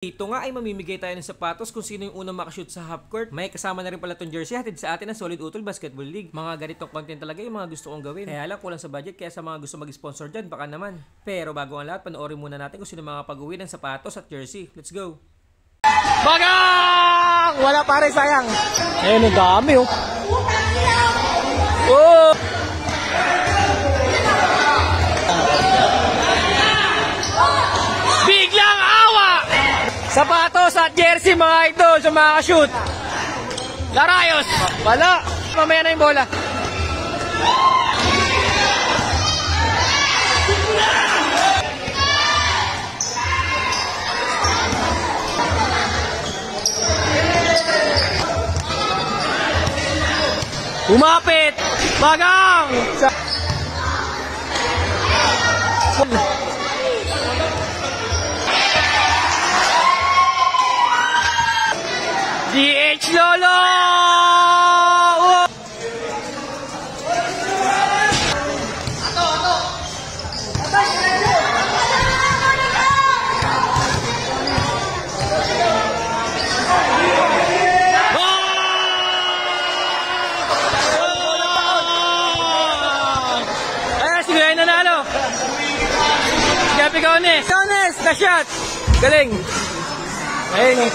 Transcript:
Dito nga ay mamimigay tayo ng sapatos kung sino yung unang makashoot sa half court. May kasama na rin pala tong jersey hatid sa atin ng Solid Utol Basketball League. Mga ganitong content talaga yung mga gusto kong gawin. Kaya lang kulang sa budget, kaya sa mga gusto mag-sponsor dyan, baka naman. Pero bago ang lahat, panoorin muna natin kung sino mga pag-uwi ng sapatos at jersey. Let's go! Bagang! Wala pare, sayang. Ayun, ang dami oh. Oh! Biglang awa! Sapatos at jersey mga idol sa mga ka-shoot. Larayos! Wala! Mamaya na yung bola. Umapit! Bagang! DH Lolo! Nanalo. Gabi Gaunes, the shot. Galing. Ayun.